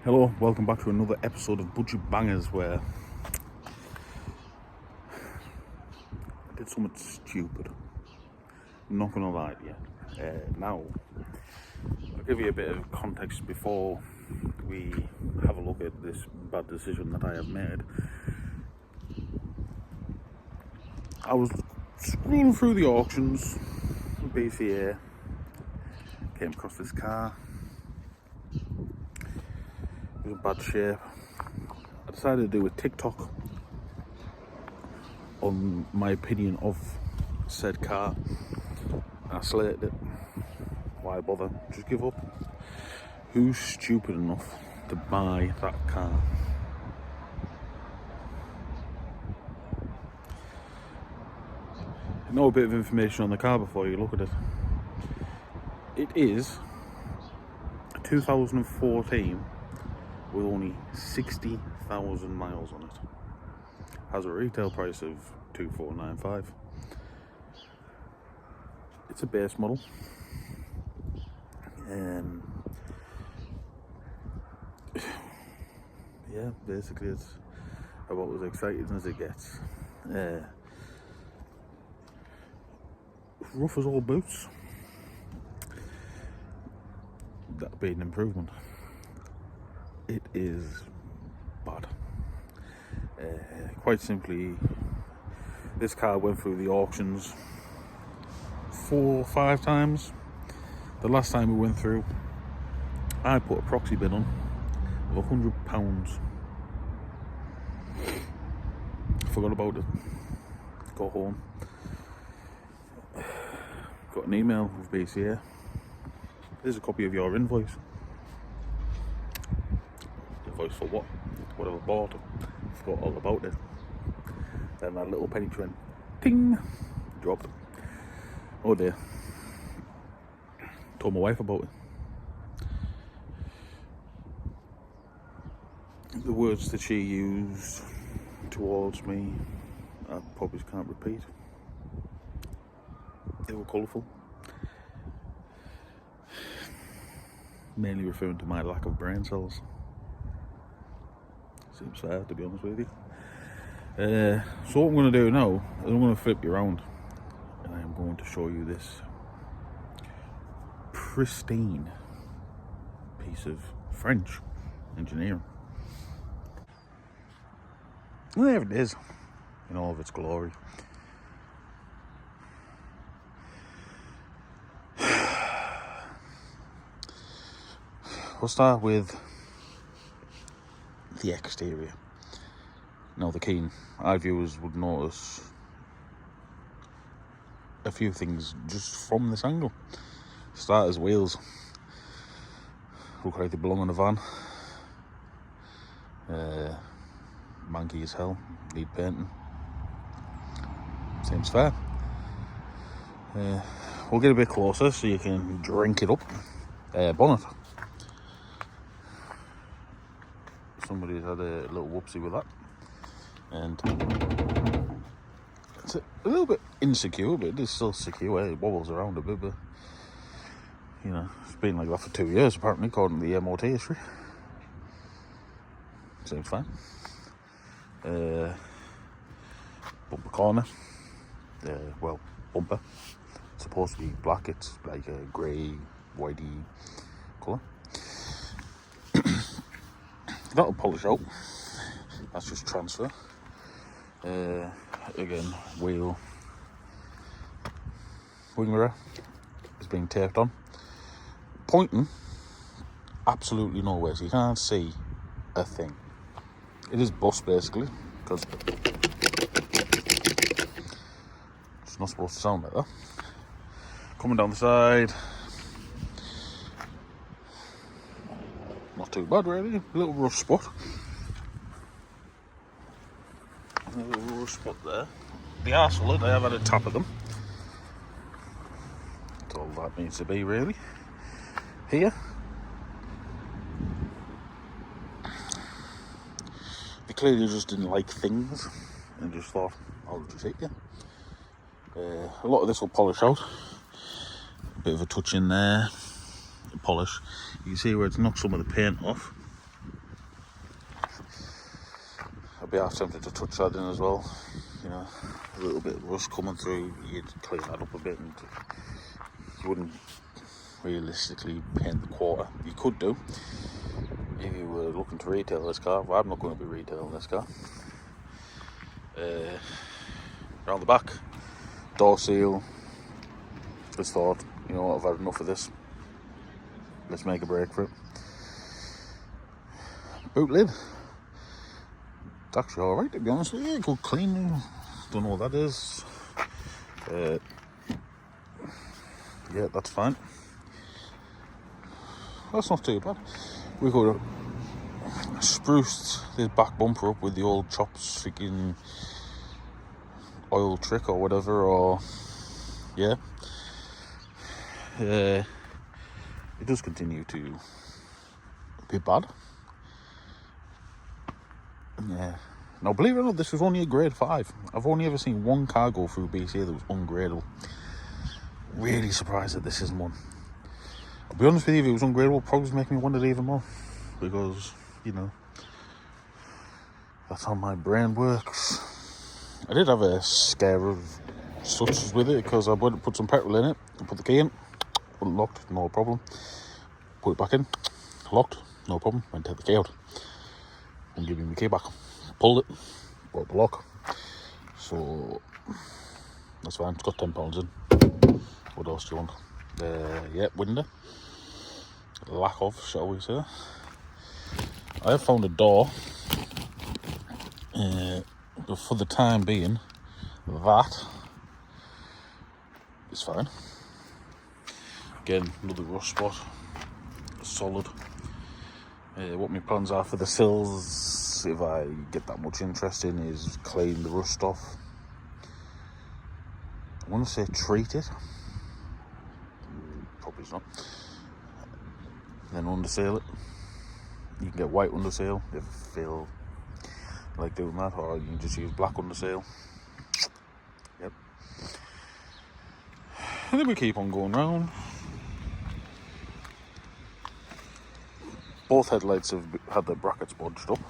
Hello, welcome back to another episode of Budget Bangers, where I did something stupid. I'm not gonna lie to you. Now, I'll give you a bit of context before we have a look at this bad decision that I have made. I was scrolling through the auctions, BCA, came across this car. It was in bad shape. I decided to do a TikTok on my opinion of said car. I slated it. Why bother? Just give up. Who's stupid enough to buy that car? Know a bit of information on the car before you look at it. It is a 2014 with only 60,000 miles on it. Has a retail price of $2,495. It's a base model. Yeah, basically it's about as exciting as it gets. Rough as old boots. That'd be an improvement. It is bad. Quite simply, this car went through the auctions 4 or 5 times. The last time we went through, I put a proxy bid on of £100. Forgot about it. Got home. Got an email with BCA. Here's a copy of your invoice. Invoice for what? Whatever bought. Forgot all about it. Then that little penny trend, ting, dropped. Oh dear. Told my wife about it. The words that she used towards me, I probably can't repeat. They were colourful. Mainly referring to my lack of brain cells. Seems fair, to be honest with you. So what I'm going to do now is I'm going to flip you around and I'm going to show you this pristine piece of French engineering. And there it is, in all of its glory. We'll start with the exterior. Now, the keen eye viewers would notice a few things just from this angle. Starters wheels look like they belong on a van. Manky as hell, need painting. Seems fair. We'll get a bit closer so you can drink it up. Bonnet. Somebody's had a little whoopsie with that, and it's a little bit insecure, but it is still secure. It wobbles around a bit, but you know, it's been like that for 2 years apparently, according to the MOT history. Seems fine. Bumper corner. Bumper. It's supposed to be black. It's like a grey, whitey colour. That'll polish out. That's just transfer. Again, wing mirror is being taped on. Pointing absolutely nowhere, so you can't see a thing. It is bust basically, because it's not supposed to sound like that. Coming down the side, not too bad really. A little rough spot. A little rough spot there. They are solid. I have had a tap of them. That's all that needs to be really. Here, they clearly just didn't like things and just thought, I'll just hit you. A lot of this will polish out. A bit of a touch in there, polish. You can see where it's knocked some of the paint off. be half tempted to touch that in as well. You know, a little bit of rust coming through, you'd clean that up a bit, and you wouldn't realistically paint the quarter. You could do if you were looking to retail this car, but I'm not going to be retailing this car. Around the back, door seal. Just thought, you know, I've had enough of this. Let's make a break for it. Boot lid. It's actually alright, to be honest with you. Good clean. Don't know what that is. Yeah, that's fine. That's not too bad. We could have spruced this back bumper up with the old chops freaking oil trick or whatever, or yeah. It does continue to be bad. Yeah. Now, believe it or not, this was only a grade 5. I've only ever seen one car go through BCA that was ungradable. Really surprised that this isn't one. I'll be honest with you, if it was ungradable, it'd probably make me want it even more. Because, you know, that's how my brain works. I did have a scare of such with it, because I went to put some petrol in it, and put the key in, unlocked, no problem. Put it back in, locked, no problem. Went to take the key out. And give me my key back. Pulled it, brought the lock. So that's fine. It's got £10 in. What else do you want? Yeah, window. Lack of, shall we say? I have found a door. But for the time being, that is fine. Again, another rust spot. Solid. What my plans are for the sills, if I get that much interest in, is clean the rust off. I want to say treat it. Probably not. Then undersail it. You can get white undersail if you feel like doing that, or you can just use black undersail. Yep. And then we keep on going round. Both headlights have had their brackets bodged up.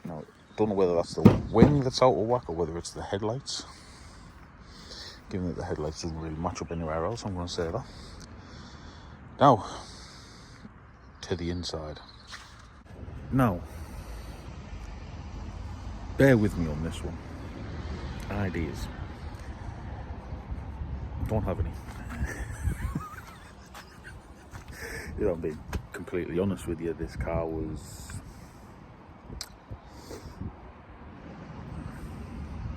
Now, don't know whether that's the wing that's out of whack or whether it's the headlights. Given that the headlights doesn't really match up anywhere else, I'm going to say that. Now, to the inside. Now, bear with me on this one. Ideas. Don't have any. You know, I'm being completely honest with you. This car was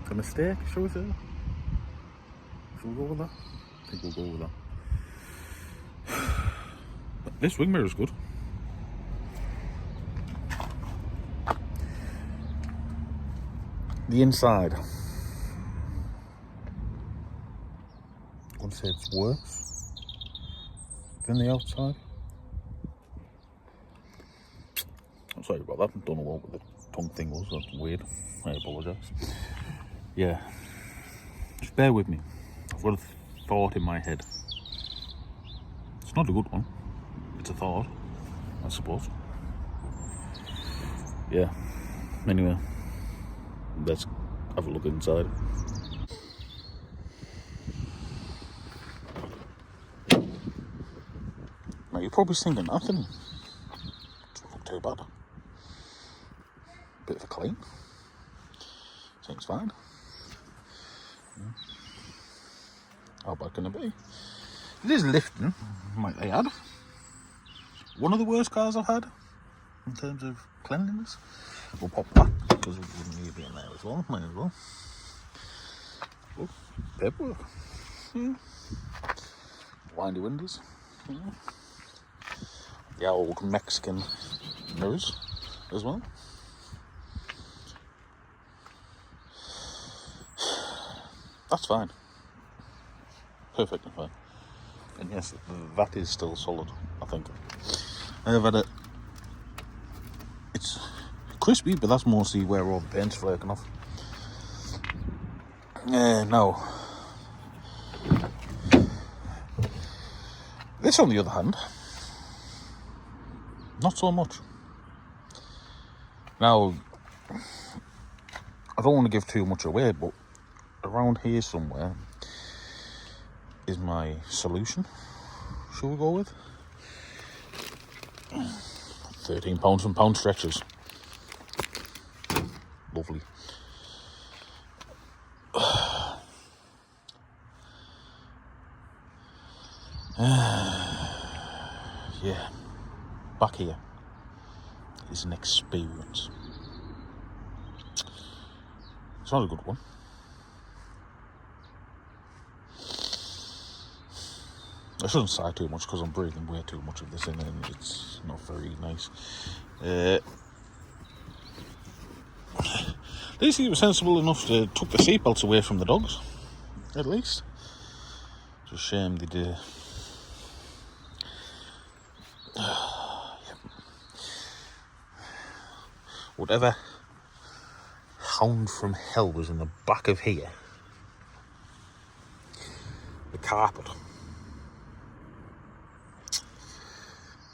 a mistake, shall we say? Shall we go with that? I think we'll go with that. This wing mirror is good. The inside, I wouldn't say it's worse than the outside. I'm sorry about that. I don't know what the tongue thing was. That's weird. I apologise. Yeah. Just bear with me. I've got a thought in my head. It's not a good one. It's a thought, I suppose. Yeah. Anyway, let's have a look inside. Now you're probably thinking nothing. Doesn't look too bad. Bit of a clean. Seems fine. How bad can it be? It is lifting, might I add. One of the worst cars I've had in terms of cleanliness. We'll pop that because we wouldn't need to be in there as well. Might as well. Oh, paperwork. Yeah. Windy windows. Yeah. The old Mexican mirrors as well. That's fine. Perfectly fine. And yes, that is still solid, I think. I've had it. It's crispy, but that's mostly where all the paint's flaking off. No. This, on the other hand, not so much. Now, I don't want to give too much away, but around here somewhere is my solution. Shall we go with? £13 from Pound Stretchers. Lovely. Yeah, back here is an experience. It's not a good one. I shouldn't sigh too much because I'm breathing way too much of this in and it's not very nice. At least he was sensible enough to tuck the seatbelts away from the dogs, at least. It's a shame they did. Whatever hound from hell was in the back of here. The carpet.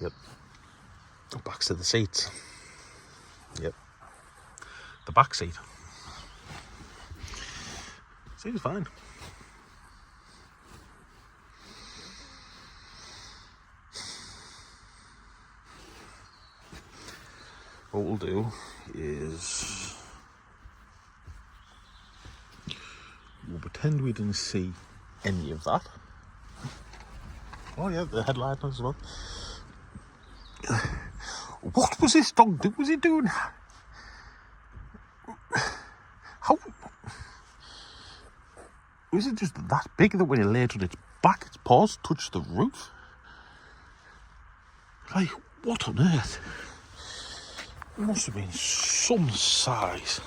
Yep. The backs of the seats. Yep. The back seat. Seems fine. What we'll do is we'll pretend we didn't see any of that. Oh yeah, the headlight as well. What was this dog doing? Was he doing? How was it just that big that when it laid on its back, its paws touched the roof? Like, what on earth? It must have been some size.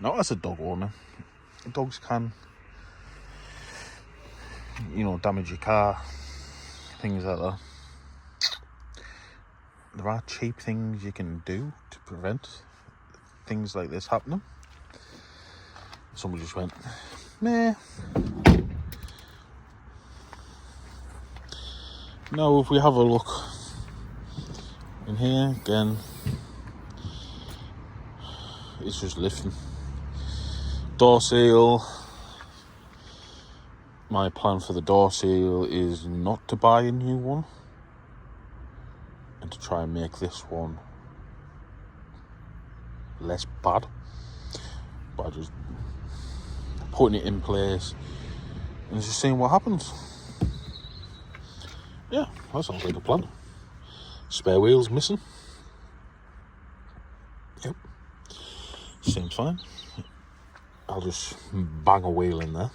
Now, as a dog owner, dogs can, damage your car, things like that. There are cheap things you can do to prevent things like this happening. Somebody just went, meh. Now, if we have a look in here again, it's just lifting. Door seal. My plan for the door seal is not to buy a new one and to try and make this one less bad by just putting it in place and just seeing what happens. Yeah, that sounds like a plan. Spare wheels missing. Yep. Seems fine. I'll just bang a wheel in there.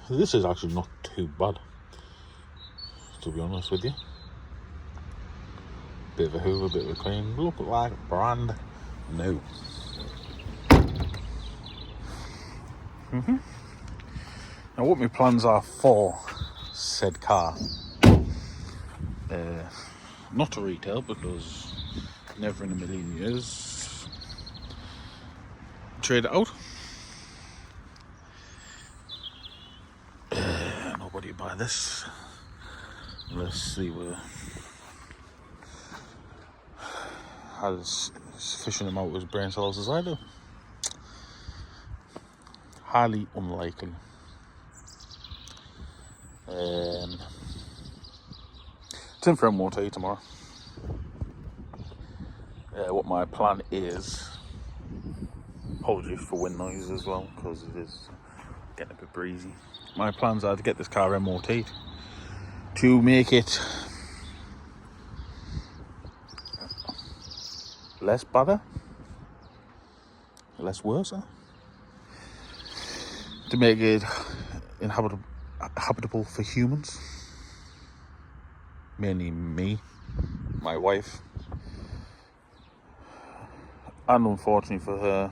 This is actually not too bad, to be honest with you. Bit of a hoover, bit of a clean. Look like brand new. Now what my plans are for said car, not to retail, because never in a million years trade it out. Nobody buy this unless they were had as sufficient amount of brain cells as I do. Highly unlikely. It's in for MOT tomorrow. What my plan is, apologies for wind noise as well, because it is getting a bit breezy. My plans are to get this car MOT'd to make it less badder, less worse, to make it habitable for humans, mainly me, my wife, and unfortunately for her,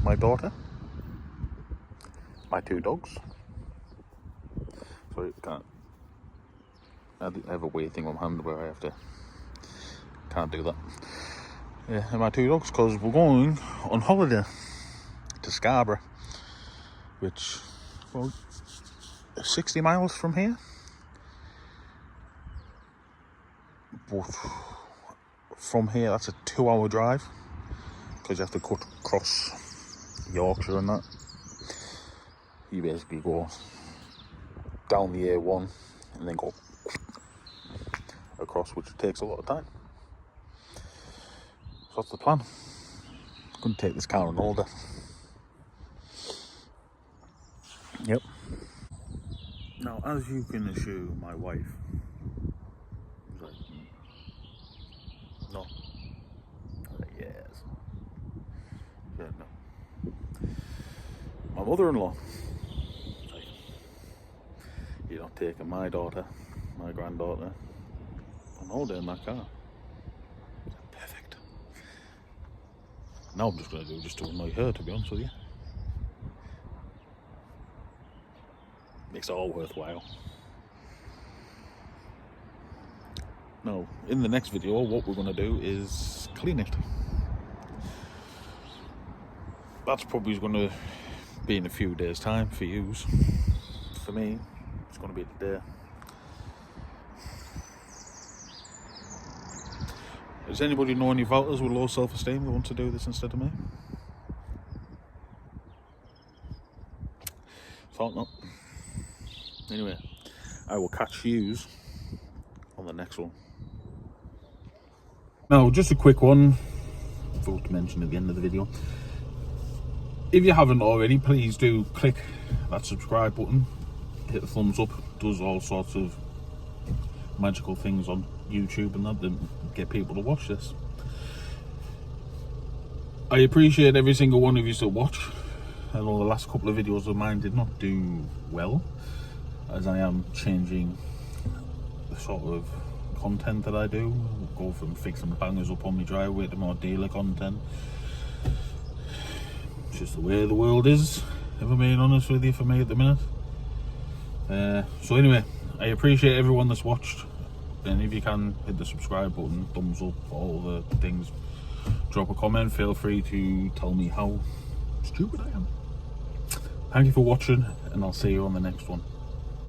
my daughter, my two dogs. Sorry, I have a weird thing on my hand where I can't do that. Yeah, and my two dogs, because we're going on holiday to Scarborough, which, well, 60 miles from here. but from here that's a 2-hour drive, because you have to cut across Yorkshire and that. You basically go down the A1 and then go across, which takes a lot of time. So that's the plan. Couldn't take this car on holiday. Yep. Now, as you can assume, my wife was like, no. I was like, yes. She said, no. My mother-in-law was like, you're not taking my daughter, my granddaughter, on holiday in that car. I was like, perfect. Now I'm just going to do just to annoy her, to be honest with you. Makes it all worthwhile. Now, in the next video, what we're going to do is clean it. That's probably going to be in a few days' time for yous. For me, it's going to be today. Does anybody know any voters with low self-esteem that want to do this instead of me? Thought not. Anyway, I will catch yous on the next one. Now, just a quick one, I forgot to mention at the end of the video. If you haven't already, please do click that subscribe button, hit the thumbs up. It does all sorts of magical things on YouTube and that get people to watch this. I appreciate every single one of you that watch. I know the last couple of videos of mine did not do well, as I am changing the sort of content that I do. Go from fixing bangers up on my driveway to more daily content. It's just the way the world is, if I'm being honest with you, for me at the minute. So anyway, I appreciate everyone that's watched, and if you can, hit the subscribe button, thumbs up, all the things. Drop a comment, feel free to tell me how stupid I am. Thank you for watching, and I'll see you on the next one.